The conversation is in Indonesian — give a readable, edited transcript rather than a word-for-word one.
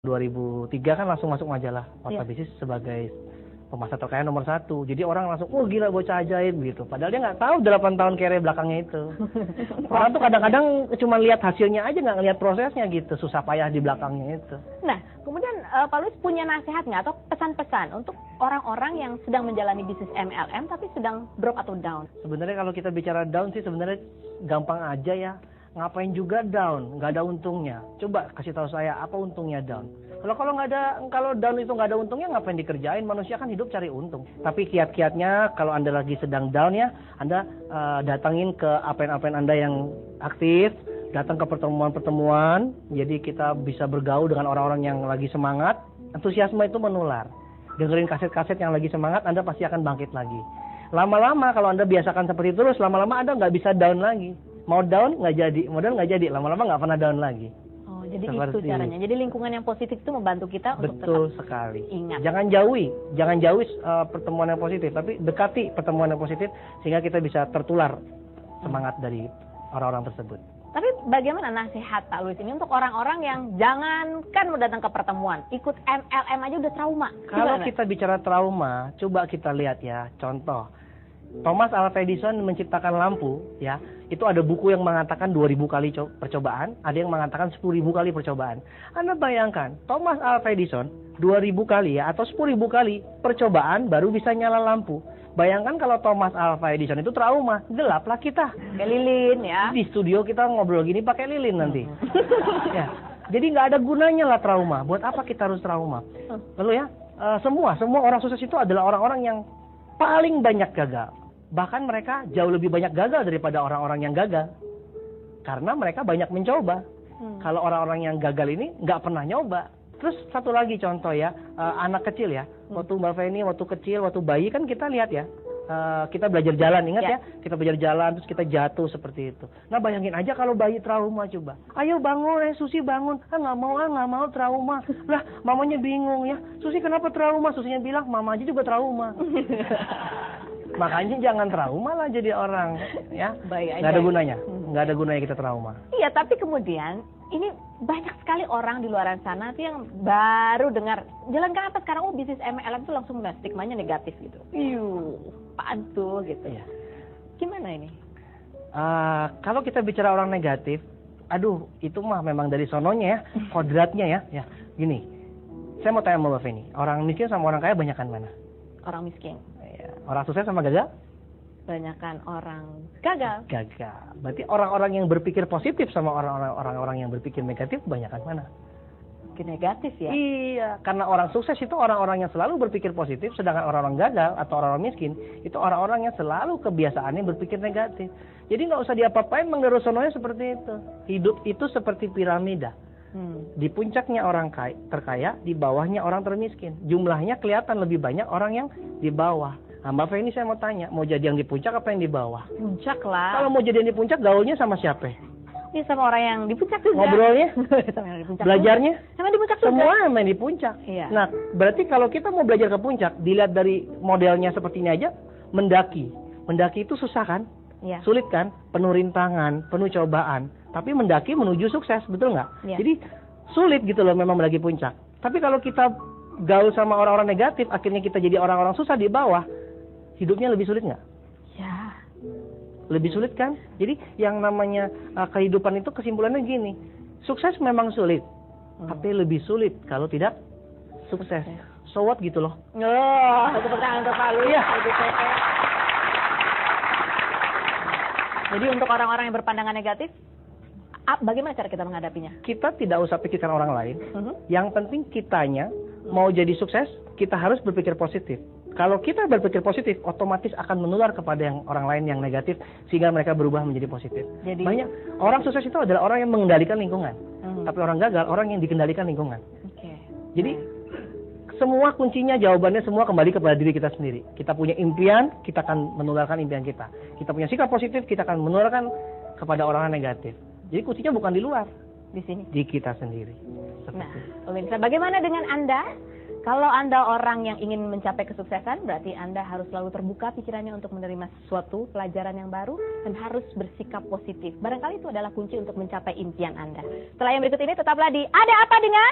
2003 kan langsung masuk majalah Warta Bisnis sebagai pemasar terkaya nomor 1. Jadi orang langsung, oh gila bocah ajaib gitu. Padahal dia nggak tahu 8 tahun kere belakangnya itu. Orang tuh kadang-kadang cuma lihat hasilnya aja, nggak ngelihat prosesnya gitu. Susah payah di belakangnya itu. Nah, kemudian Pak Louis punya nasihat nggak atau pesan-pesan untuk orang-orang yang sedang menjalani bisnis MLM tapi sedang drop atau down? Sebenarnya kalau kita bicara down sih sebenarnya gampang aja ya. Ngapain juga down, nggak ada untungnya. Coba kasih tahu saya apa untungnya down. Kalau down itu nggak ada untungnya, ngapain dikerjain? Manusia kan hidup cari untung. Tapi kiat-kiatnya kalau Anda lagi sedang down ya, Anda datangin ke apa-apa Anda yang aktif, datang ke pertemuan-pertemuan. Jadi kita bisa bergaul dengan orang-orang yang lagi semangat. Antusiasme itu menular. Dengerin kaset-kaset yang lagi semangat, Anda pasti akan bangkit lagi. Lama-lama kalau Anda biasakan seperti itu terus, lama-lama Anda nggak bisa down lagi. Mau down nggak jadi, mau down nggak jadi, lama-lama nggak pernah down lagi. Oh, jadi seperti itu caranya. Jadi lingkungan yang positif itu membantu kita untuk betul sekali. Ingat. Jangan jauhi pertemuan yang positif, tapi dekati pertemuan yang positif sehingga kita bisa tertular semangat dari orang-orang tersebut. Tapi bagaimana nasihat Pak Louis ini untuk orang-orang yang jangankan mau datang ke pertemuan, ikut MLM aja udah trauma? Kalau kita bicara trauma, coba kita lihat ya, contoh. Thomas Alva Edison menciptakan lampu, ya. Itu ada buku yang mengatakan 2000 kali percobaan, ada yang mengatakan 10.000 kali percobaan. Anda bayangkan, Thomas Alva Edison 2000 kali ya atau 10.000 kali percobaan baru bisa nyala lampu. Bayangkan kalau Thomas Alva Edison itu trauma, gelaplah kita. Kayak lilin ya. Di studio kita ngobrol gini pakai lilin nanti. Ya. Jadi nggak ada gunanya lah trauma. Buat apa kita harus trauma? Lalu ya, semua orang sukses itu adalah orang-orang yang paling banyak gagal. Bahkan mereka jauh lebih banyak gagal daripada orang-orang yang gagal. Karena mereka banyak mencoba. Kalau orang-orang yang gagal ini nggak pernah nyoba. Terus satu lagi contoh ya, anak kecil ya. Waktu Mbak Feni, waktu kecil, waktu bayi kan kita lihat ya. Kita belajar jalan, ingat ya? Kita belajar jalan, terus kita jatuh seperti itu. Nah bayangin aja kalau bayi trauma coba. Ayo bangun, Susi bangun. Nggak mau trauma. Lah mamanya bingung ya. Susi kenapa trauma? Susinya bilang, mama aja juga trauma. Makanya jangan trauma lah jadi orang, ya. Nggak ada gunanya, nggak ada gunanya kita trauma. Iya, tapi kemudian ini banyak sekali orang di luar sana tuh yang baru dengar jalan ke atas sekarang, bisnis MLM tuh langsung stigmanya negatif gitu. Apaan tuh gitu. Iya. Gimana ini? Kalau kita bicara orang negatif, aduh itu mah memang dari sononya ya, kodratnya ya. Gini, saya mau tanya sama Mbak Feni, orang miskin sama orang kaya banyakan mana? Orang miskin. Orang sukses sama gagal? Banyakan orang gagal. Berarti orang-orang yang berpikir positif sama orang-orang yang berpikir negatif banyakan mana? Negatif ya? Iya, karena orang sukses itu orang-orang yang selalu berpikir positif, sedangkan orang-orang gagal atau orang-orang miskin itu orang-orang yang selalu kebiasaannya berpikir negatif. Jadi nggak usah diapa-apain, menurut sononya seperti itu. Hidup itu seperti piramida. Di puncaknya orang terkaya, di bawahnya orang termiskin. Jumlahnya kelihatan lebih banyak orang yang di bawah. Nah, Mbak Feni saya mau tanya, mau jadi yang di puncak apa yang di bawah? Puncak lah. Kalau mau jadi yang di puncak, gaulnya sama siapa? Ini sama orang yang di puncak juga. Ngobrolnya? Sama yang di puncak. Belajarnya? Sama di puncak juga. Semua main di puncak. Iya. Nah, berarti kalau kita mau belajar ke puncak, dilihat dari modelnya seperti ini aja, mendaki. Mendaki itu susah kan? Iya. Sulit kan? Penuh rintangan, penuh cobaan. Tapi mendaki menuju sukses, betul nggak? Iya. Jadi sulit gitu loh memang mendaki puncak. Tapi kalau kita gaul sama orang-orang negatif, akhirnya kita jadi orang-orang susah di bawah, hidupnya lebih sulit nggak? Ya. Lebih sulit kan? Jadi yang namanya kehidupan itu kesimpulannya gini, sukses memang sulit, tapi lebih sulit kalau tidak sukses. So what gitu loh. Itu pertanyaan untuk Pak Louis. Iya. Jadi untuk orang-orang yang berpandangan negatif, bagaimana cara kita menghadapinya? Kita tidak usah pikirkan orang lain. Yang penting kitanya mau jadi sukses, kita harus berpikir positif. Kalau kita berpikir positif, otomatis akan menular kepada yang orang lain yang negatif, sehingga mereka berubah menjadi positif. Jadi, banyak orang sukses itu adalah orang yang mengendalikan lingkungan, tapi orang gagal orang yang dikendalikan lingkungan. Jadi semua kuncinya, jawabannya semua kembali kepada diri kita sendiri. Kita punya impian, kita akan menularkan impian kita. Kita punya sikap positif, kita akan menularkan kepada orang negatif. Jadi kuncinya bukan di luar, di sini, di kita sendiri. Nah, pemirsa, bagaimana dengan Anda? Kalau Anda orang yang ingin mencapai kesuksesan, berarti Anda harus selalu terbuka pikirannya untuk menerima sesuatu pelajaran yang baru dan harus bersikap positif. Barangkali itu adalah kunci untuk mencapai impian Anda. Setelah yang berikut ini, tetaplah di Ada Apa Dengan